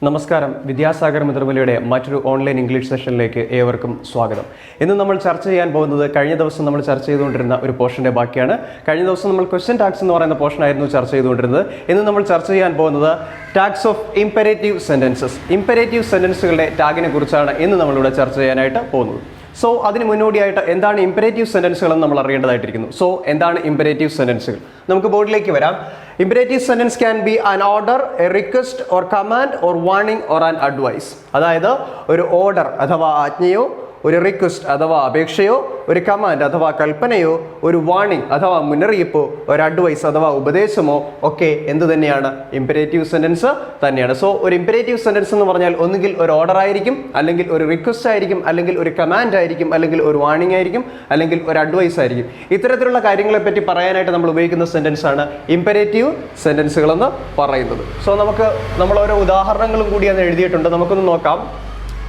നമസ്കാരം, വിദ്യാസാഗർ മിത്രമലയുടെ മറ്റൊരു online English സെഷനിലേക്ക് ഏവർക്കും സ്വാഗതം. ഇന്ന് നമ്മൾ ചർച്ച ചെയ്യാൻ പോകുന്നത് കഴിഞ്ഞ ദിവസം നമ്മൾ ചർച്ച ചെയ്തുകൊണ്ടിരുന്ന ഒരു പോർഷൻ്റെ ബാക്കിയാണ്. കഴിഞ്ഞ ദിവസം നമ്മൾ ക്വസ്റ്റ്യൻ ടാഗ്സ് എന്ന് പറയുന്ന പോർഷൻ ആയിരുന്നു ചർച്ച ചെയ്തുകൊണ്ടിരുന്നത്. ഇന്ന് നമ്മൾ ചർച്ച ചെയ്യാൻ പോകുന്നത് ടാഗ്സ് ഓഫ് ഇംപെരേറ്റീവ് സെൻറ്റൻസസ്. ഇംപെരേറ്റീവ് സെൻറ്റൻസുകളുടെ ടാഗിനെ കുറിച്ചാണ് ഇന്ന് നമ്മളിവിടെ ചർച്ച ചെയ്യാനായിട്ട് പോകുന്നത്. സോ അതിന് മുന്നോടിയായിട്ട് എന്താണ് ഇംപെരേറ്റീവ് സെൻറ്റൻസുകൾ എന്ന് നമ്മൾ അറിയേണ്ടതായിട്ടിരിക്കുന്നു. സോ എന്താണ് ഇംപെരേറ്റീവ് സെൻറ്റൻസുകൾ? നമുക്ക് ബോർഡിലേക്ക് വരാം. Imperative sentence can be an order, a request or command or warning or an advice. അതായത് ഒരു ഓർഡർ അഥവാ ആജ്ഞയോ, ഒരു റിക്വസ്റ്റ് അഥവാ അപേക്ഷയോ, ഒരു കമാൻഡ് അഥവാ കൽപ്പനയോ, ഒരു വാർണിംഗ് അഥവാ മുന്നറിയിപ്പോ, ഒരു അഡ്വൈസ് അഥവാ ഉപദേശമോ ഒക്കെ എന്ത് തന്നെയാണ്? ഇംപെരേറ്റീവ് സെൻറ്റൻസ് തന്നെയാണ്. സോ ഒരു ഇംപെരേറ്റീവ് സെൻറ്റൻസ് എന്ന് പറഞ്ഞാൽ ഒന്നുകിൽ ഒരു ഓർഡർ ആയിരിക്കും, അല്ലെങ്കിൽ ഒരു റിക്വസ്റ്റ് ആയിരിക്കും, അല്ലെങ്കിൽ ഒരു കമാൻഡ് ആയിരിക്കും, അല്ലെങ്കിൽ ഒരു വാർണിംഗ് ആയിരിക്കും, അല്ലെങ്കിൽ ഒരു അഡ്വൈസ് ആയിരിക്കും. ഇത്തരത്തിലുള്ള കാര്യങ്ങളെ പറ്റി പറയാനായിട്ട് നമ്മൾ ഉപയോഗിക്കുന്ന സെൻറ്റൻസ് ആണ് ഇംപെരേറ്റീവ് സെൻറ്റൻസുകൾ എന്ന് പറയുന്നത്. സോ നമ്മൾ ഓരോ ഉദാഹരണങ്ങളും കൂടി അന്ന് എഴുതിയിട്ടുണ്ട്. നമുക്കൊന്ന് നോക്കാം.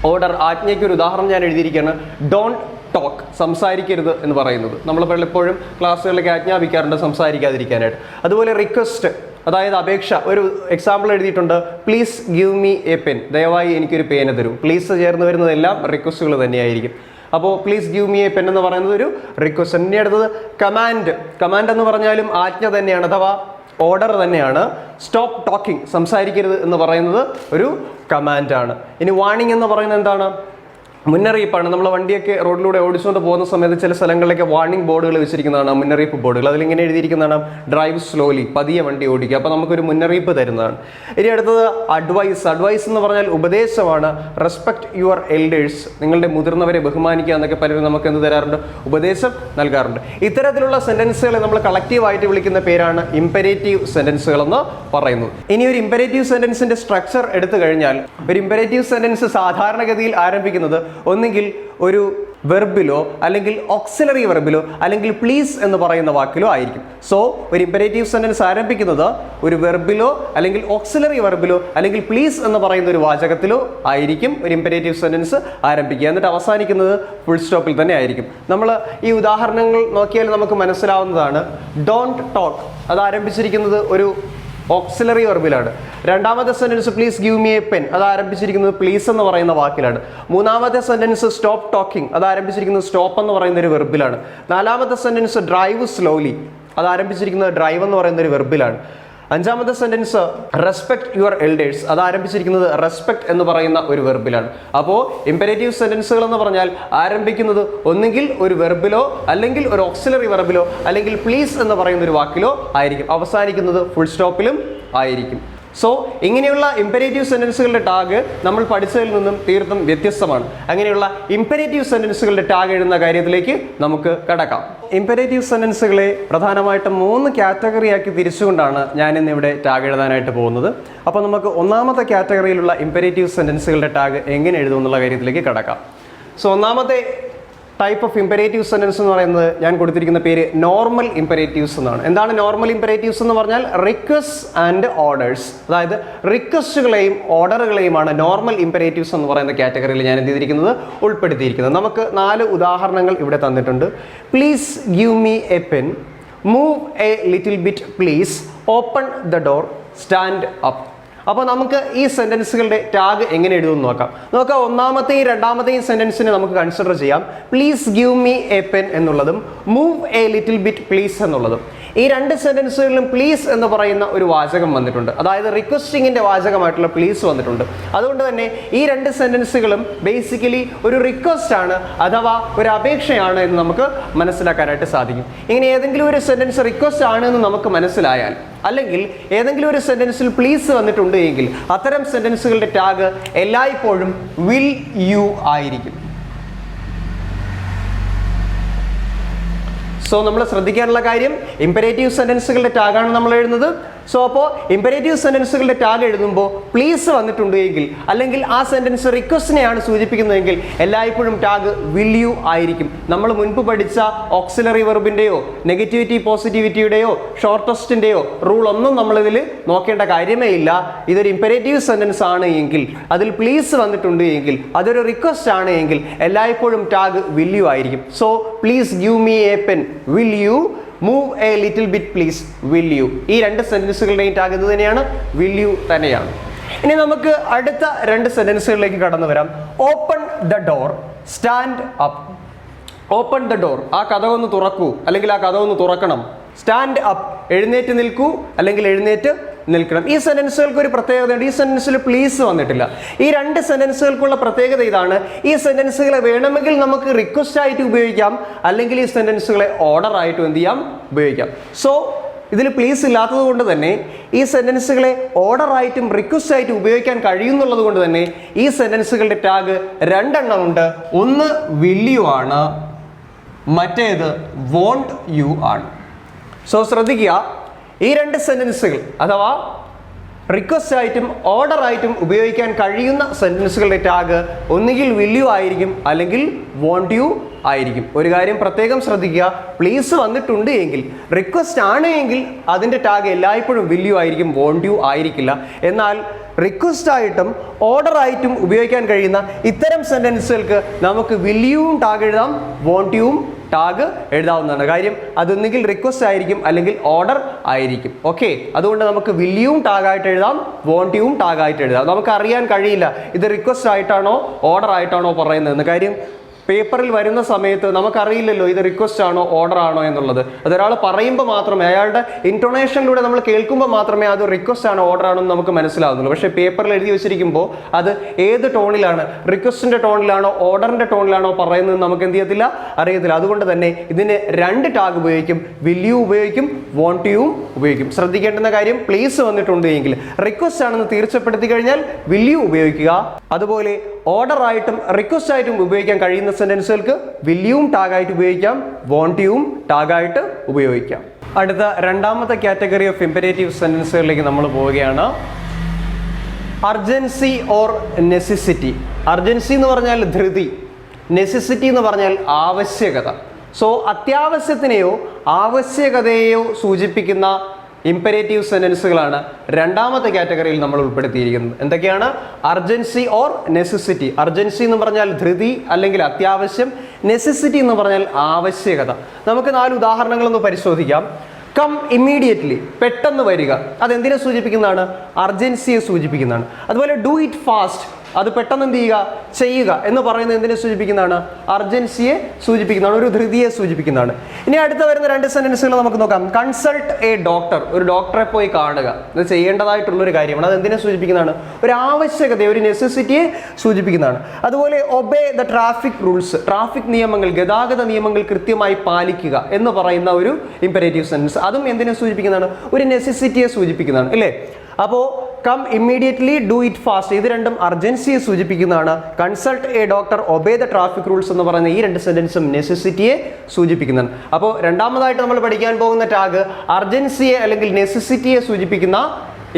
ഓർഡർ, ആജ്ഞയ്ക്ക് ഒരു ഉദാഹരണം ഞാൻ എഴുതിയിരിക്കുകയാണ്. ഡോണ്ട് ടോക്ക്, സംസാരിക്കരുത് എന്ന് പറയുന്നത്. നമ്മൾ പലപ്പോഴും ക്ലാസ്സുകളിലൊക്കെ ആജ്ഞാപിക്കാറുണ്ട് സംസാരിക്കാതിരിക്കാനായിട്ട്. അതുപോലെ റിക്വസ്റ്റ്, അതായത് അപേക്ഷ. ഒരു എക്സാമ്പിൾ എഴുതിയിട്ടുണ്ട്. Please give me a pen, ദയവായി എനിക്കൊരു പേന തരൂ. പ്ലീസ് ചേർന്ന് വരുന്നതെല്ലാം റിക്വസ്റ്റുകൾ തന്നെയായിരിക്കും. അപ്പോൾ please give me a pen എന്ന് പറയുന്നത് ഒരു റിക്വസ്റ്റ്. ഇനി അടുത്തത് കമാൻഡ്. കമാൻഡ് എന്ന് പറഞ്ഞാലും ആജ്ഞ തന്നെയാണ്, അഥവാ ഓർഡർ തന്നെയാണ്. സ്റ്റോപ്പ് ടോക്കിംഗ്, സംസാരിക്കരുത് എന്ന് പറയുന്നത് ഒരു കമാൻഡാണ്. ഇനി വാർണിംഗ് എന്ന് പറയുന്നത് എന്താണ്? മുന്നറിയിപ്പാണ്. നമ്മൾ വണ്ടിയൊക്കെ റോഡിലൂടെ ഓടിച്ചുകൊണ്ട് പോകുന്ന സമയത്ത് ചില സ്ഥലങ്ങളിലൊക്കെ വാർണിംഗ് ബോർഡുകൾ വെച്ചിരിക്കുന്നതാണ്, മുന്നറിയിപ്പ് ബോർഡുകൾ. അതിലിങ്ങനെ എഴുതിയിരിക്കുന്നതാണ് ഡ്രൈവ് സ്ലോലി, പതിയെ വണ്ടി ഓടിക്കുക. അപ്പോൾ നമുക്കൊരു മുന്നറിയിപ്പ് തരുന്നതാണ്. ഇനി അടുത്തത് അഡ്വൈസ്. അഡ്വൈസ് എന്ന് പറഞ്ഞാൽ ഉപദേശമാണ്. റെസ്പെക്ട് യുവർ എൽഡേഴ്സ്, നിങ്ങളുടെ മുതിർന്നവരെ ബഹുമാനിക്കുക എന്നൊക്കെ പലരും നമുക്ക് എന്ത് തരാറുണ്ട്? ഉപദേശം നൽകാറുണ്ട്. ഇത്തരത്തിലുള്ള സെൻറ്റൻസുകളെ നമ്മൾ കളക്റ്റീവായിട്ട് വിളിക്കുന്ന പേരാണ് ഇംപെരേറ്റീവ് സെൻറ്റൻസുകൾ എന്ന് പറയുന്നത്. ഇനി ഒരു ഇംപെരേറ്റീവ് സെൻറ്റൻസിന്റെ സ്ട്രക്ചർ എടുത്തു കഴിഞ്ഞാൽ, ഒരു ഇംപെരേറ്റീവ് സെൻറ്റൻസ് സാധാരണഗതിയിൽ ആരംഭിക്കുന്നത് ഒന്നുകിൽ ഒരു വെർബിലോ, അല്ലെങ്കിൽ ഓക്സിലറി വെർബിലോ, അല്ലെങ്കിൽ പ്ലീസ് എന്ന് പറയുന്ന വാക്കിലോ ആയിരിക്കും. സോ ഒരു ഇംപെരേറ്റീവ് സെൻറ്റൻസ് ആരംഭിക്കുന്നത് ഒരു വെർബിലോ, അല്ലെങ്കിൽ ഓക്സിലറി വെർബിലോ, അല്ലെങ്കിൽ പ്ലീസ് എന്ന് പറയുന്ന ഒരു വാചകത്തിലോ ആയിരിക്കും ഒരു ഇംപെരേറ്റീവ് സെൻറ്റൻസ് ആരംഭിക്കുക. എന്നിട്ട് അവസാനിക്കുന്നത് ഫുൾ സ്റ്റോപ്പിൽ തന്നെ ആയിരിക്കും. നമ്മൾ ഈ ഉദാഹരണങ്ങൾ നോക്കിയാൽ നമുക്ക് മനസ്സിലാവുന്നതാണ്. ഡോണ്ട് ടോക്ക്, അത് ആരംഭിച്ചിരിക്കുന്നത് ഒരു ഓക്സിലറി വെർബിലാണ്. രണ്ടാമത്തെ sentence please give me a pen, അത് ആരംഭിച്ചിരിക്കുന്നത് പ്ലീസ് എന്ന് പറയുന്ന വാക്കിലാണ്. മൂന്നാമത്തെ സെൻറ്റൻസ് സ്റ്റോപ്പ് ടോക്കിംഗ്, അത് ആരംഭിച്ചിരിക്കുന്നത് സ്റ്റോപ്പ് എന്ന് പറയുന്ന ഒരു വെർബിലാണ്. നാലാമത്തെ സെൻറ്റൻസ് ഡ്രൈവ് സ്ലോലി, അത് ആരംഭിച്ചിരിക്കുന്നത് ഡ്രൈവ് എന്ന് പറയുന്ന ഒരു വെർബിലാണ്. അഞ്ചാമത്തെ സെൻറ്റൻസ് റെസ്പെക്ട് യുവർ എൽഡേഴ്സ്, അത് ആരംഭിച്ചിരിക്കുന്നത് റെസ്പെക്ട് എന്ന് പറയുന്ന ഒരു വെർബിലാണ്. അപ്പോൾ ഇംപെരേറ്റീവ് സെൻറ്റൻസുകൾ എന്ന് പറഞ്ഞാൽ ആരംഭിക്കുന്നത് ഒന്നുകിൽ ഒരു വെർബിലോ, അല്ലെങ്കിൽ ഒരു ഓക്സിലറി വെർബിലോ, അല്ലെങ്കിൽ പ്ലീസ് എന്ന് പറയുന്ന ഒരു വാക്കിലോ ആയിരിക്കും. അവസാനിക്കുന്നത് ഫുൾ സ്റ്റോപ്പിലും ആയിരിക്കും. സോ ഇങ്ങനെയുള്ള ഇംപെരേറ്റീവ് സെൻറ്റൻസുകളുടെ ടാഗ് നമ്മൾ പഠിച്ചതിൽ നിന്നും തീർത്തും വ്യത്യസ്തമാണ്. അങ്ങനെയുള്ള ഇംപെരേറ്റീവ് സെൻറ്റൻസുകളുടെ ടാഗ് എഴുതുന്ന കാര്യത്തിലേക്ക് നമുക്ക് കടക്കാം. ഇംപെരേറ്റീവ് സെൻറ്റൻസുകളെ പ്രധാനമായിട്ടും 3 കാറ്റഗറിയാക്കി തിരിച്ചുകൊണ്ടാണ് ഞാൻ ഇന്നിവിടെ ടാഗ് എഴുതാനായിട്ട് പോകുന്നത്. അപ്പോൾ നമുക്ക് ഒന്നാമത്തെ കാറ്റഗറിയിലുള്ള ഇംപെരേറ്റീവ് സെൻറ്റൻസുകളുടെ ടാഗ് എങ്ങനെ എഴുതും എന്നുള്ള കാര്യത്തിലേക്ക് കടക്കാം. സോ ഒന്നാമത്തെ ടൈപ്പ് ഓഫ് ഇംപെരേറ്റീവ് സെൻറ്റൻസ് എന്ന് പറയുന്നത് ഞാൻ കൊടുത്തിരിക്കുന്ന പേര് നോർമൽ ഇംപെരേറ്റീവ്സ് എന്നാണ്. എന്താണ് നോർമൽ ഇംപെരേറ്റീവ്സ് എന്ന് പറഞ്ഞാൽ? റിക്വസ്റ്റ് ആൻഡ് ഓർഡേഴ്സ്, അതായത് റിക്വസ്റ്റുകളെയും ഓർഡറുകളെയുമാണ് നോർമൽ ഇംപെരേറ്റീവ്സ് എന്ന് പറയുന്ന കാറ്റഗറിയിൽ ഞാൻ എന്ത് ചെയ്തിരിക്കുന്നത്? ഉൾപ്പെടുത്തിയിരിക്കുന്നത്. നമുക്ക് 4 ഉദാഹരണങ്ങൾ ഇവിടെ തന്നിട്ടുണ്ട്. Please give me a pen, move a little bit please, open the door, stand up. അപ്പോൾ നമുക്ക് ഈ സെൻറ്റൻസുകളുടെ ടാഗ് എങ്ങനെ എഴുതുമെന്ന് നോക്കാം. ഒന്നാമത്തെയും രണ്ടാമത്തെയും സെൻറ്റൻസിനെ നമുക്ക് കൺസിഡർ ചെയ്യാം. Please give me a pen എന്നുള്ളതും move a little bit please എന്നുള്ളതും. ഈ 2 സെൻറ്റൻസുകളിലും പ്ലീസ് എന്ന് പറയുന്ന ഒരു വാചകം വന്നിട്ടുണ്ട്. അതായത് റിക്വസ്റ്റിങ്ങിൻ്റെ വാചകമായിട്ടുള്ള പ്ലീസ് വന്നിട്ടുണ്ട്. അതുകൊണ്ട് തന്നെ ഈ 2 സെൻറ്റൻസുകളും ബേസിക്കലി ഒരു റിക്വസ്റ്റ് ആണ്, അഥവാ ഒരു അപേക്ഷയാണ് എന്ന് നമുക്ക് മനസ്സിലാക്കാനായിട്ട് സാധിക്കും. ഇങ്ങനെ ഏതെങ്കിലും ഒരു സെൻറ്റൻസ് റിക്വസ്റ്റ് ആണ് എന്ന് നമുക്ക് മനസ്സിലായാൽ, അല്ലെങ്കിൽ ഏതെങ്കിലും ഒരു സെൻറ്റൻസിൽ പ്ലീസ് വന്നിട്ടുണ്ട് എങ്കിൽ, അത്തരം സെൻറ്റൻസുകളുടെ ടാഗ് എല്ലായ്പ്പോഴും വിൽ യു ആയിരിക്കും. സോ നമ്മൾ ശ്രദ്ധിക്കാനുള്ള കാര്യം, ഇംപെരേറ്റീവ് സെൻറ്റൻസുകളുടെ ടാഗാണ് നമ്മൾ എഴുതുന്നത്. സോ അപ്പോൾ ഇംപെരേറ്റീവ് സെൻറ്റൻസുകളുടെ ടാഗ് എഴുതുമ്പോൾ പ്ലീസ് വന്നിട്ടുണ്ട് എങ്കിൽ, അല്ലെങ്കിൽ ആ സെൻറ്റൻസ് റിക്വസ്റ്റിനെയാണ് സൂചിപ്പിക്കുന്നതെങ്കിൽ, എല്ലായ്പ്പോഴും ടാഗ് വിൽ യു ആയിരിക്കും. നമ്മൾ മുൻപ് പഠിച്ച ഓക്സിലറി വെർബിൻ്റെയോ നെഗറ്റിവിറ്റി പോസിറ്റിവിറ്റിയുടെയോ ഷോർട്ടസ്റ്റിൻ്റെയോ റൂൾ ഒന്നും നമ്മളിതിൽ നോക്കേണ്ട കാര്യമേ ഇല്ല. ഇതൊരു ഇംപെരേറ്റീവ് സെൻറ്റൻസ് ആണ് എങ്കിൽ, അതിൽ പ്ലീസ് വന്നിട്ടുണ്ട് എങ്കിൽ, അതൊരു റിക്വസ്റ്റ് ആണ് എങ്കിൽ, എല്ലായ്പ്പോഴും ടാഗ് വിൽ യു ആയിരിക്കും. So please give me a pen, will you move a little bit please, will you. ഈ 2 സെൻറ്റൻസുകളുടെയും ടാഗ് ഇത് തന്നെയാണ്, വിൽ യു തന്നെയാണ്. ഇനി നമുക്ക് അടുത്ത രണ്ട് സെന്റൻസുകളിലേക്ക് കടന്നു വരാം. Open the door, stand up. Open the door, ആ കതവ് ഒന്ന് തുറക്കൂ അല്ലെങ്കിൽ ആ കതവ് ഒന്ന് തുറക്കണം. സ്റ്റാൻഡ് അപ്പ്, എഴുന്നേറ്റ് നിൽക്കൂ അല്ലെങ്കിൽ എഴുന്നേറ്റ് നിൽക്കണം. ഈ സെന്റൻസുകൾക്ക് ഒരു പ്രത്യേകതയുണ്ട്. ഈ സെന്റൻസിൽ പ്ലീസ് വന്നിട്ടില്ല. ഈ രണ്ട് സെന്റൻസുകൾക്കുള്ള പ്രത്യേകത ഇതാണ്. ഈ സെന്റൻസുകളെ വേണമെങ്കിൽ നമുക്ക് റിക്വസ്റ്റ് ആയിട്ട് ഉപയോഗിക്കാം, അല്ലെങ്കിൽ ഈ സെന്റൻസുകളെ ഓർഡർ ആയിട്ടും എന്ത് ചെയ്യാം, ഉപയോഗിക്കാം. സോ ഇതിൽ പ്ലീസ് ഇല്ലാത്തത് കൊണ്ട് തന്നെ ഈ സെന്റൻസുകളെ ഓർഡർ ആയിട്ടും റിക്വസ്റ്റ് ആയിട്ടും ഉപയോഗിക്കാൻ കഴിയുന്നുള്ളത് കൊണ്ട് തന്നെ ഈ സെന്റൻസുകളുടെ ടാഗ് രണ്ടെണ്ണം ഉണ്ട്. ഒന്ന് വിൽ യു ആണ്, മറ്റേത് വോണ്ട് യു ആണ്. സോ ശ്രദ്ധിക്കുക, ഈ രണ്ട് സെന്റൻസുകൾ അഥവാ റിക്വസ്റ്റ് ആയിട്ടും ഓർഡർ ആയിട്ടും ഉപയോഗിക്കാൻ കഴിയുന്ന സെന്റൻസുകളുടെ ടാഗ് ഒന്നുകിൽ വിൽ യു ആയിരിക്കും അല്ലെങ്കിൽ വോണ്ട് യു ആയിരിക്കും. ഒരു കാര്യം പ്രത്യേകം ശ്രദ്ധിക്കുക, പ്ലീസ് വന്നിട്ടുണ്ട് എങ്കിൽ, റിക്വസ്റ്റ് ആണ് എങ്കിൽ അതിൻ്റെ ടാഗ് എല്ലായ്പ്പോഴും വിൽ യു ആയിരിക്കും, വോണ്ട് യു ആയിരിക്കില്ല. എന്നാൽ റിക്വസ്റ്റ് ആയിട്ടും ഓർഡർ ആയിട്ടും ഉപയോഗിക്കാൻ കഴിയുന്ന ഇത്തരം സെന്റൻസുകൾക്ക് നമുക്ക് വിൽ യുവും ടാഗ് എഴുതാം, വോണ്ട് യുവും ടാഗ് എഴുതാവുന്നതാണ്. കാര്യം അതൊന്നുകിൽ റിക്വസ്റ്റ് ആയിരിക്കും അല്ലെങ്കിൽ ഓർഡർ ആയിരിക്കും. ഓക്കെ, അതുകൊണ്ട് നമുക്ക് വിൽ യുവും ടാഗായിട്ട് എഴുതാം, വോണ്ട് യുവും ടാഗായിട്ട് എഴുതാം. നമുക്ക് അറിയാൻ കഴിയില്ല ഇത് റിക്വസ്റ്റ് ആയിട്ടാണോ ഓർഡർ ആയിട്ടാണോ പറയുന്നതെന്ന്. കാര്യം പേപ്പറിൽ വരുന്ന സമയത്ത് നമുക്കറിയില്ലല്ലോ ഇത് റിക്വസ്റ്റ് ആണോ ഓർഡർ ആണോ എന്നുള്ളത്. അതൊരാൾ പറയുമ്പോൾ മാത്രമേ, അയാളുടെ ഇൻറ്റോണേഷനിലൂടെ നമ്മൾ കേൾക്കുമ്പോൾ മാത്രമേ അത് റിക്വസ്റ്റ് ആണോ ഓർഡർ ആണോ എന്ന് നമുക്ക് മനസ്സിലാവുന്നുള്ളൂ. പക്ഷേ പേപ്പറിൽ എഴുതി വെച്ചിരിക്കുമ്പോൾ അത് ഏത് ടോണിലാണ്, റിക്വസ്റ്റിൻ്റെ ടോണിലാണോ ഓർഡറിൻ്റെ ടോണിലാണോ പറയുന്നത് നമുക്ക് എന്ത് ചെയ്യത്തില്ല, അറിയത്തില്ല. അതുകൊണ്ട് തന്നെ ഇതിന് രണ്ട് ടാഗ് ഉപയോഗിക്കും, വിൽ യു ഉപയോഗിക്കും, വോണ്ട് യുവും ഉപയോഗിക്കും. ശ്രദ്ധിക്കേണ്ടുന്ന കാര്യം, പ്ലീസ് വന്നിട്ടുണ്ട് എങ്കിൽ റിക്വസ്റ്റ് ആണെന്ന് തീർച്ചപ്പെടുത്തി കഴിഞ്ഞാൽ വിൽ യു ഉപയോഗിക്കുക. അതുപോലെ ഓർഡർ ആയിട്ടും റിക്വസ്റ്റ് ആയിട്ടും ഉപയോഗിക്കാൻ കഴിയുന്ന സെന്റൻസുകൾക്ക് വിൽ യുവും ടാഗായിട്ട് ഉപയോഗിക്കാം, വോണ്ട് യുവും ടാഗായിട്ട് ഉപയോഗിക്കാം. അടുത്ത രണ്ടാമത്തെ കാറ്റഗറി ഓഫ് ഇംപെരേറ്റീവ് സെന്റൻസുകളിലേക്ക് നമ്മൾ പോവുകയാണ്. Urgency or necessity. അർജൻസി എന്ന് പറഞ്ഞാൽ ധൃതി, നെസസിറ്റി എന്ന് പറഞ്ഞാൽ ആവശ്യകത. സോ അത്യാവശ്യത്തിനെയോ ആവശ്യകതയെയോ സൂചിപ്പിക്കുന്ന ഇംപെരേറ്റീവ് സെന്റൻസുകളാണ് രണ്ടാമത്തെ കാറ്റഗറിയിൽ നമ്മൾ ഉൾപ്പെടുത്തിയിരിക്കുന്നത്. എന്തൊക്കെയാണ്? Urgency or necessity. അർജൻസി എന്ന് പറഞ്ഞാൽ ധൃതി അല്ലെങ്കിൽ അത്യാവശ്യം, നെസസിറ്റി എന്ന് പറഞ്ഞാൽ ആവശ്യകത. നമുക്ക് 4 ഉദാഹരണങ്ങളൊന്ന് പരിശോധിക്കാം. കം ഇമ്മീഡിയറ്റ്ലി, പെട്ടെന്ന് വരിക, അതെന്തിനെ സൂചിപ്പിക്കുന്നതാണ്? അർജൻസിയെ സൂചിപ്പിക്കുന്നതാണ്. അതുപോലെ ഡു ഇറ്റ് ഫാസ്റ്റ്, അത് പെട്ടെന്ന് എന്ത് ചെയ്യുക എന്ന് പറയുന്നത് എന്തിനെ സൂചിപ്പിക്കുന്നതാണ്? അർജൻസിയെ സൂചിപ്പിക്കുന്നതാണ്, ഒരു ധൃതിയെ സൂചിപ്പിക്കുന്നതാണ്. ഇനി അടുത്ത വരുന്ന 2 സെന്റൻസുകൾ നമുക്ക് നോക്കാം. കൺസൾട്ട് എ ഡോക്ടർ, ഒരു ഡോക്ടറെ പോയി കാണുക, ഇത് ചെയ്യേണ്ടതായിട്ടുള്ളൊരു കാര്യമാണ്. അത് എന്തിനെ സൂചിപ്പിക്കുന്നതാണ്? ഒരു ആവശ്യകതയെ, ഒരു നെസസിറ്റിയെ സൂചിപ്പിക്കുന്നതാണ്. അതുപോലെ obey the traffic rules, traffic നിയമങ്ങൾ, ഗതാഗത നിയമങ്ങൾ കൃത്യമായി പാലിക്കുക എന്ന് പറയുന്ന ഒരു ഇംപെരേറ്റീവ് സെന്റൻസ്, അതും എന്തിനെ സൂചിപ്പിക്കുന്നതാണ്? ഒരു നെസസിറ്റിയെ സൂചിപ്പിക്കുന്നതാണ്, അല്ലേ? അപ്പോൾ come immediately, do it fast, ഇത് രണ്ടും അർജൻസിയെ സൂചിപ്പിക്കുന്നതാണ്. Consult a doctor, obey the traffic rules എന്ന് പറയുന്ന ഈ 2 സെന്റൻസും നെസസിറ്റിയെ സൂചിപ്പിക്കുന്നതാണ്. അപ്പോൾ രണ്ടാമതായിട്ട് നമ്മൾ പഠിക്കാൻ പോകുന്ന ടാഗ് അർജൻസിയെ അല്ലെങ്കിൽ നെസസിറ്റിയെ സൂചിപ്പിക്കുന്ന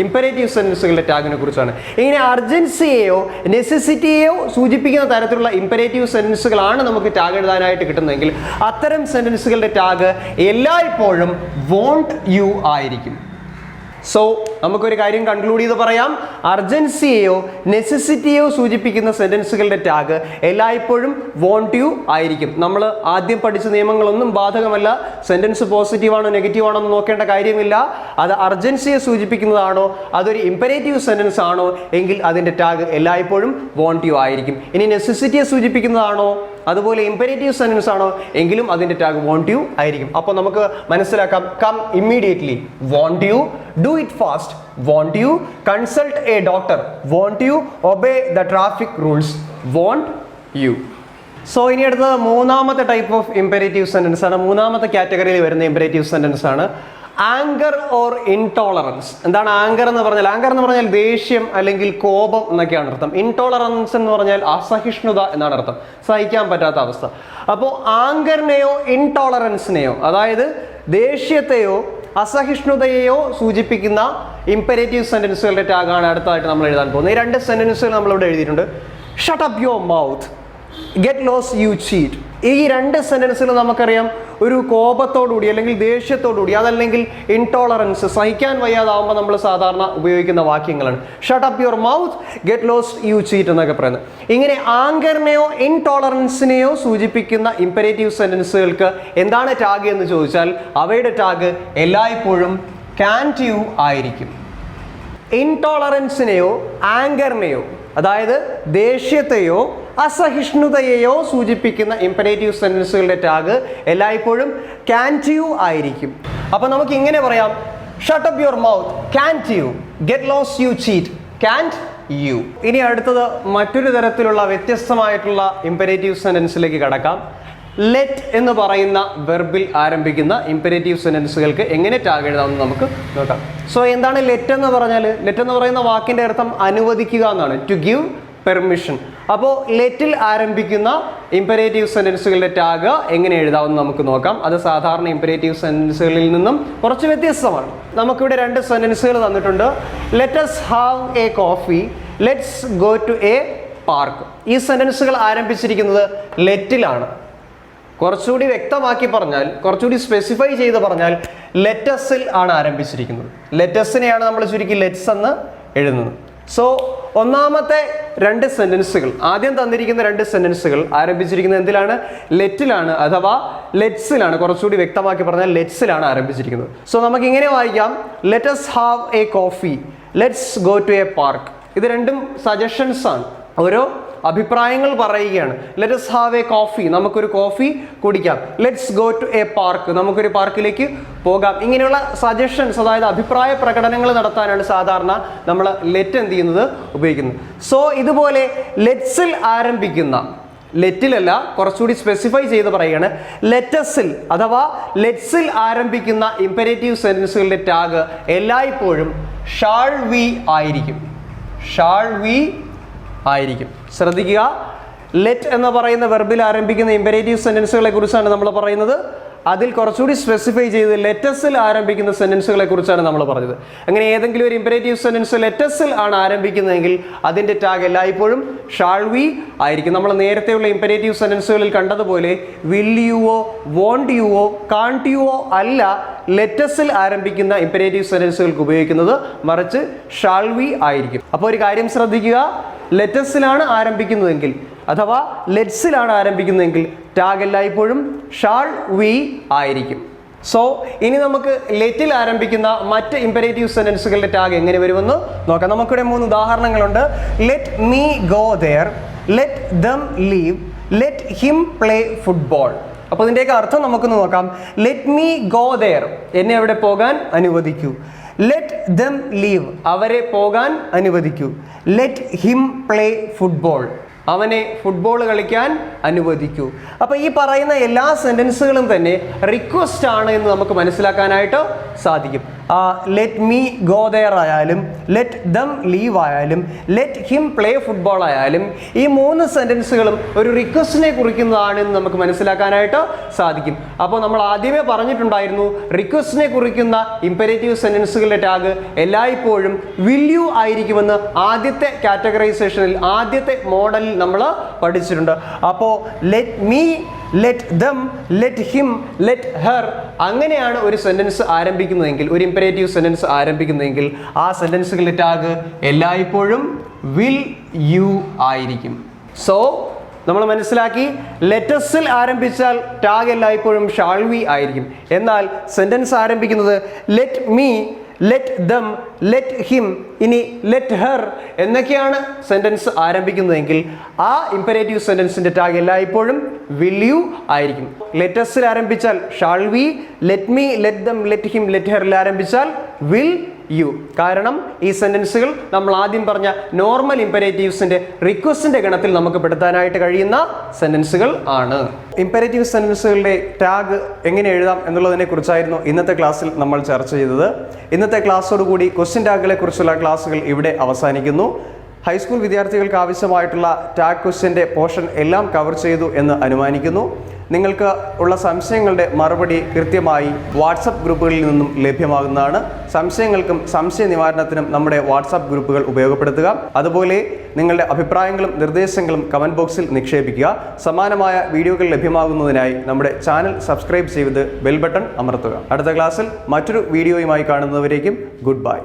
ഇംപെരേറ്റീവ് സെന്റൻസുകളുടെ ടാഗിനെ കുറിച്ചാണ്. ഇങ്ങനെ അർജൻസിയെയോ നെസസിറ്റിയെയോ സൂചിപ്പിക്കുന്ന തരത്തിലുള്ള ഇംപെരേറ്റീവ് സെന്റൻസുകളാണ് നമുക്ക് ടാഗ് എഴുതാനായിട്ട് കിട്ടുന്നതെങ്കിൽ അത്തരം സെന്റൻസുകളുടെ ടാഗ് എല്ലായ്പ്പോഴും വോണ്ട് യു ആയിരിക്കും. സോ നമുക്കൊരു കാര്യം കൺക്ലൂഡ് ചെയ്ത് പറയാം, അർജൻസിയെയോ നെസസിറ്റിയെയോ സൂചിപ്പിക്കുന്ന സെന്റൻസുകളുടെ ടാഗ് എല്ലായ്പ്പോഴും വോണ്ട് യു ആയിരിക്കും. നമ്മൾ ആദ്യം പഠിച്ച നിയമങ്ങളൊന്നും ബാധകമല്ല. സെന്റൻസ് പോസിറ്റീവ് ആണോ നെഗറ്റീവ് ആണോ എന്ന് നോക്കേണ്ട കാര്യമില്ല. അത് അർജൻസിയെ സൂചിപ്പിക്കുന്നതാണോ, അതൊരു ഇംപെരേറ്റീവ് സെന്റൻസ് ആണോ എങ്കിൽ അതിൻ്റെ ടാഗ് എല്ലായ്പ്പോഴും വോണ്ട് യു ആയിരിക്കും. ഇനി നെസസിറ്റിയെ സൂചിപ്പിക്കുന്നതാണോ, അതുപോലെ ഇംപെരേറ്റീവ് സെന്റൻസ് ആണോ എങ്കിലും അതിൻ്റെ ടാഗ് വോണ്ട് യു ആയിരിക്കും. അപ്പോൾ നമുക്ക് മനസ്സിലാക്കാം, come immediately, won't you, do it fast, won't you, consult a doctor, won't you, obey the traffic rules, won't you. So ഇനി അടുത്തത് മൂന്നാമത്തെ ടൈപ്പ് ഓഫ് ഇംപെരേറ്റീവ് സെന്റൻസ് ആണ്. മൂന്നാമത്തെ കാറ്റഗറിയിൽ വരുന്ന ഇംപെരേറ്റീവ് സെന്റൻസ് ആണ് ആങ്കർ ഓർ ഇൻടോളറൻസ്. എന്താണ് ആങ്കർ എന്ന് പറഞ്ഞാൽ? ആങ്കർ എന്ന് പറഞ്ഞാൽ ദേഷ്യം അല്ലെങ്കിൽ കോപം എന്നൊക്കെയാണ് അർത്ഥം. ഇൻടോളറൻസ് എന്ന് പറഞ്ഞാൽ അസഹിഷ്ണുത എന്നാണ് അർത്ഥം, സഹിക്കാൻ പറ്റാത്ത അവസ്ഥ. അപ്പോൾ ആങ്കറിനെയോ ഇൻടോളറൻസിനെയോ, അതായത് ദേഷ്യത്തെയോ അസഹിഷ്ണുതയെയോ സൂചിപ്പിക്കുന്ന ഇംപെരേറ്റീവ് സെന്റൻസുകളുടെ ടാഗാണ് അടുത്തതായിട്ട് നമ്മൾ എഴുതാൻ പോകുന്നത്. ഈ 2 സെന്റൻസുകൾ നമ്മളിവിടെ എഴുതിയിട്ടുണ്ട്. Shut up your mouth, get lost you cheat. ഈ 2 സെന്റൻസുകൾ നമുക്കറിയാം ഒരു കോപത്തോടുകൂടി അല്ലെങ്കിൽ ദേഷ്യത്തോടുകൂടി, അതല്ലെങ്കിൽ ഇൻടോളറൻസ്, സഹിക്കാൻ വയ്യാതാവുമ്പോൾ നമ്മൾ സാധാരണ ഉപയോഗിക്കുന്ന വാക്യങ്ങളാണ്. Shut up your mouth, get lost you cheat എന്നൊക്കെ പറയുന്നത്. ഇങ്ങനെ ആങ്കറിനെയോ ഇൻടോളറൻസിനെയോ സൂചിപ്പിക്കുന്ന ഇംപെരേറ്റീവ് സെന്റൻസുകൾക്ക് എന്താണ് ടാഗ് എന്ന് ചോദിച്ചാൽ അവയുടെ ടാഗ് എല്ലായ്പ്പോഴും കാൻറ്റ് യു ആയിരിക്കും. ഇൻടോളറൻസിനെയോ ആങ്കറിനെയോ, അതായത് ദേഷ്യത്തെയോ അസഹിഷ്ണുതയെയോ സൂചിപ്പിക്കുന്ന ഇംപെരേറ്റീവ് സെന്റൻസുകളുടെ ടാഗ് എല്ലായ്പ്പോഴും കാൻറ്റ് യു ആയിരിക്കും. അപ്പൊ നമുക്ക് ഇങ്ങനെ പറയാം, shut up your mouth, can't you, get lost you cheat, can't you. ഇനി അടുത്തത് മറ്റൊരു തരത്തിലുള്ള വ്യത്യസ്തമായിട്ടുള്ള ഇംപെരേറ്റീവ് സെന്റൻസിലേക്ക് കടക്കാം. ലെറ്റ് എന്ന് പറയുന്ന വെർബിൽ ആരംഭിക്കുന്ന ഇംപെരേറ്റീവ് സെന്റൻസുകൾക്ക് എങ്ങനെ ടാഗ് എഴുതാമെന്ന് നമുക്ക് നോക്കാം. സോ എന്താണ് ലെറ്റ് എന്ന് പറഞ്ഞാൽ? ലെറ്റ് എന്ന് പറയുന്ന വാക്കിന്റെ അർത്ഥം അനുവദിക്കുക എന്നാണ്, ടു ഗിവ് പെർമിഷൻ. അപ്പോൾ ലെറ്റിൽ ആരംഭിക്കുന്ന ഇംപെരേറ്റീവ് സെന്റൻസുകളുടെ ടാഗ് എങ്ങനെ എഴുതാമെന്ന് നമുക്ക് നോക്കാം. അത് സാധാരണ ഇംപെരേറ്റീവ് സെന്റൻസുകളിൽ നിന്നും കുറച്ച് വ്യത്യസ്തമാണ്. നമുക്കിവിടെ 2 സെന്റൻസുകൾ തന്നിട്ടുണ്ട്. Let's have a coffee, let's go to a park. ഈ സെന്റൻസുകൾ ആരംഭിച്ചിരിക്കുന്നത് ലെറ്റിലാണ്. കുറച്ചുകൂടി വ്യക്തമാക്കി പറഞ്ഞാൽ, കുറച്ചുകൂടി സ്പെസിഫൈ ചെയ്ത് പറഞ്ഞാൽ ലെറ്റസിൽ ആണ് ആരംഭിച്ചിരിക്കുന്നത്. ലെറ്റസിനെയാണ് നമ്മൾ ചുരുക്കി ലെറ്റ്സ് എന്ന് എഴുതുന്നത്. സോ ഒന്നാമത്തെ 2 സെന്റൻസുകൾ, ആദ്യം തന്നിരിക്കുന്ന 2 സെന്റൻസുകൾ ആരംഭിച്ചിരിക്കുന്നത് എന്തിലാണ്? ലെറ്റിലാണ്, അഥവാ ലെറ്റ്സിലാണ്. കുറച്ചുകൂടി വ്യക്തമാക്കി പറഞ്ഞാൽ ലെറ്റ്സിലാണ് ആരംഭിച്ചിരിക്കുന്നത്. സോ നമുക്ക് ഇങ്ങനെ വായിക്കാം, let's have a coffee, let's go to a park. ഇത് രണ്ടും സജഷൻസ് ആണ്, ഓരോ അഭിപ്രായങ്ങൾ പറയുകയാണ്. ലെറ്റസ് ഹാവ് എ കോഫി, നമുക്കൊരു കോഫി കുടിക്കാം. Let's go to a park, നമുക്കൊരു പാർക്കിലേക്ക് പോകാം. ഇങ്ങനെയുള്ള സജഷൻസ്, അതായത് അഭിപ്രായ പ്രകടനങ്ങൾ നടത്താനാണ് സാധാരണ നമ്മൾ ലെറ്റ് എന്ത് ചെയ്യുന്നത്, ഉപയോഗിക്കുന്നത്. സോ ഇതുപോലെ ലെറ്റ്സിൽ ആരംഭിക്കുന്ന, ലെറ്റിലല്ല, കുറച്ചുകൂടി സ്പെസിഫൈ ചെയ്ത് പറയുകയാണ്, ലെറ്റസിൽ അഥവാ ലെറ്റ്സിൽ ആരംഭിക്കുന്ന ഇംപെരേറ്റീവ് സെന്റൻസുകളുടെ ടാഗ് എല്ലായ്പ്പോഴും ഷാൾ വി ആയിരിക്കും. ഷാൾ വി ആയിരിക്കും. ശ്രദ്ധിക്കുക, ലെറ്റ് എന്ന് പറയുന്ന വെർബിൽ ആരംഭിക്കുന്ന ഇംപെരേറ്റീവ് സെന്റൻസുകളെ കുറിച്ചാണ് നമ്മൾ പറയുന്നത്. അതിൽ കുറച്ചുകൂടി സ്പെസിഫൈ ചെയ്ത് ലെറ്റസിൽ ആരംഭിക്കുന്ന സെന്റൻസുകളെ കുറിച്ചാണ് നമ്മൾ പറഞ്ഞത്. അങ്ങനെ ഏതെങ്കിലും ഒരു ഇംപെരേറ്റീവ് സെന്റൻസ് ലെറ്റസിൽ ആണ് ആരംഭിക്കുന്നതെങ്കിൽ അതിന്റെ ടാഗ് എല്ലായ്പ്പോഴും ഷാൾ വി ആയിരിക്കും. നമ്മൾ നേരത്തെയുള്ള ഇംപെരേറ്റീവ് സെന്റൻസുകളിൽ കണ്ടതുപോലെ will you, won't you, can't you അല്ല ലെറ്റസിൽ ആരംഭിക്കുന്ന ഇംപെരേറ്റീവ് സെന്റൻസുകൾക്ക് ഉപയോഗിക്കുന്നത്, മറിച്ച് ഷാൾ വി ആയിരിക്കും. അപ്പോൾ ഒരു കാര്യം ശ്രദ്ധിക്കുക, ലെറ്റസിലാണ് ആരംഭിക്കുന്നതെങ്കിൽ അഥവാ ലെറ്റ്സിലാണ് ആരംഭിക്കുന്നതെങ്കിൽ ടാഗ് എല്ലായ്പ്പോഴും ഷാൾ വി ആയിരിക്കും. സോ ഇനി നമുക്ക് ലെറ്റിൽ ആരംഭിക്കുന്ന മറ്റ് ഇംപെരേറ്റീവ് സെന്റൻസുകളുടെ ടാഗ് എങ്ങനെ വരുമെന്ന് നോക്കാം. നമുക്കിവിടെ 3 ഉദാഹരണങ്ങളുണ്ട്. Let me go there, let them leave, let him play football. അപ്പോൾ ഇതിൻ്റെയൊക്കെ അർത്ഥം നമുക്കൊന്ന് നോക്കാം. ലെറ്റ് മീ ഗോ ദെയർ, എന്നെ അവിടെ പോകാൻ അനുവദിക്കൂ. ലെറ്റ് ദം ലീവ്, അവരെ പോകാൻ അനുവദിക്കൂ. ലെറ്റ് ഹിം പ്ലേ ഫുട്ബോൾ, അവനെ ഫുട്ബോൾ കളിക്കാൻ അനുവദിക്കൂ. അപ്പോൾ ഈ പറയുന്ന എല്ലാ സെന്റൻസുകളും തന്നെ റിക്വസ്റ്റ് ആണ് എന്ന് നമുക്ക് മനസ്സിലാക്കാനായിട്ട് സാധിക്കും. ലെറ്റ് മീ ഗോ ദെയർ ആയാലും, ലെറ്റ് ദം ലീവ് ആയാലും, ലെറ്റ് ഹിം പ്ലേ ഫുട്ബോൾ ആയാലും, ഈ 3 സെന്റൻസുകളും ഒരു റിക്വസ്റ്റിനെ കുറിക്കുന്നതാണെന്ന് നമുക്ക് മനസ്സിലാക്കാനായിട്ട് സാധിക്കും. അപ്പോൾ നമ്മൾ ആദ്യമേ പറഞ്ഞിട്ടുണ്ടായിരുന്നു, റിക്വസ്റ്റിനെ കുറിക്കുന്ന ഇംപെരേറ്റീവ് സെന്റൻസുകളുടെ ടാഗ് എല്ലായ്പ്പോഴും വിൽ യു ആയിരിക്കുമെന്ന് ആദ്യത്തെ കാറ്റഗറൈസേഷനിൽ, ആദ്യത്തെ മോഡലിൽ നമ്മൾ പഠിച്ചിട്ടുണ്ട്. അപ്പോൾ let me, let them, let him, let her, അങ്ങനെയാണ് ഒരു സെന്റൻസ് ആരംഭിക്കുന്നതെങ്കിൽ, ഒരു ഇംപെരേറ്റീവ് സെന്റൻസ് ആരംഭിക്കുന്നതെങ്കിൽ ആ സെന്റൻസുകളുടെ ടാഗ് എല്ലായ്പ്പോഴും വിൽ യു ആയിരിക്കും. സോ നമ്മൾ മനസ്സിലാക്കി, ലെറ്റസിൽ ആരംഭിച്ചാൽ ടാഗ് എല്ലായ്പ്പോഴും ഷാൾ വി ആയിരിക്കും. എന്നാൽ സെന്റൻസ് ആരംഭിക്കുന്നത് let me, let them, let him, ഇനി ലെറ്റ് ഹെർ എന്നൊക്കെയാണ് സെന്റൻസ് ആരംഭിക്കുന്നതെങ്കിൽ ആ ഇംപെരേറ്റീവ് സെന്റൻസിന്റെ ടാഗ് എല്ലായ്പ്പോഴും വിൽ യു ആയിരിക്കും. ലെറ്റസിൽ ആരംഭിച്ചാൽ shall we, let me, let them, let him, let ഹെറിൽ ആരംഭിച്ചാൽ വിൽ യു. കാരണം ഈ സെന്റൻസുകൾ നമ്മൾ ആദ്യം പറഞ്ഞ നോർമൽ ഇംപെരേറ്റീവ്സിന്റെ റിക്വസ്റ്റിന്റെ ഗണത്തിൽ നമുക്ക് പെടുത്താനായിട്ട് കഴിയുന്ന സെന്റൻസുകൾ ആണ്. ഇംപെരേറ്റീവ് സെന്റൻസുകളുടെ ടാഗ് എങ്ങനെ എഴുതാം എന്നുള്ളതിനെ കുറിച്ചായിരുന്നു ഇന്നത്തെ ക്ലാസ്സിൽ നമ്മൾ ചർച്ച ചെയ്തത്. ഇന്നത്തെ ക്ലാസ്സോടുകൂടി ക്വസ്റ്റ്യൻ ടാഗുകളെ കുറിച്ചുള്ള ക്ലാസ്സുകൾ ഇവിടെ അവസാനിക്കുന്നു. ഹൈസ്കൂൾ വിദ്യാർത്ഥികൾക്ക് ആവശ്യമായിട്ടുള്ള ടാഗ് ക്വസ്റ്റ്യൻ്റെ പോർഷൻ എല്ലാം കവർ ചെയ്തു എന്ന് അനുമാനിക്കുന്നു. നിങ്ങൾക്ക് ഉള്ള സംശയങ്ങളുടെ മറുപടി കൃത്യമായി വാട്സപ്പ് ഗ്രൂപ്പുകളിൽ നിന്നും ലഭ്യമാകുന്നതാണ്. സംശയങ്ങൾക്കും സംശയ നിവാരണത്തിനും നമ്മുടെ വാട്സപ്പ് ഗ്രൂപ്പുകൾ ഉപയോഗപ്പെടുത്തുക. അതുപോലെ നിങ്ങളുടെ അഭിപ്രായങ്ങളും നിർദ്ദേശങ്ങളും കമൻറ്റ് ബോക്സിൽ നിക്ഷേപിക്കുക. സമാനമായ വീഡിയോകൾ ലഭ്യമാകുന്നതിനായി നമ്മുടെ ചാനൽ സബ്സ്ക്രൈബ് ചെയ്ത് ബെൽ ബട്ടൺ അമർത്തുക. അടുത്ത ക്ലാസ്സിൽ മറ്റൊരു വീഡിയോയുമായി കാണുന്നവരേക്കും ഗുഡ് ബൈ.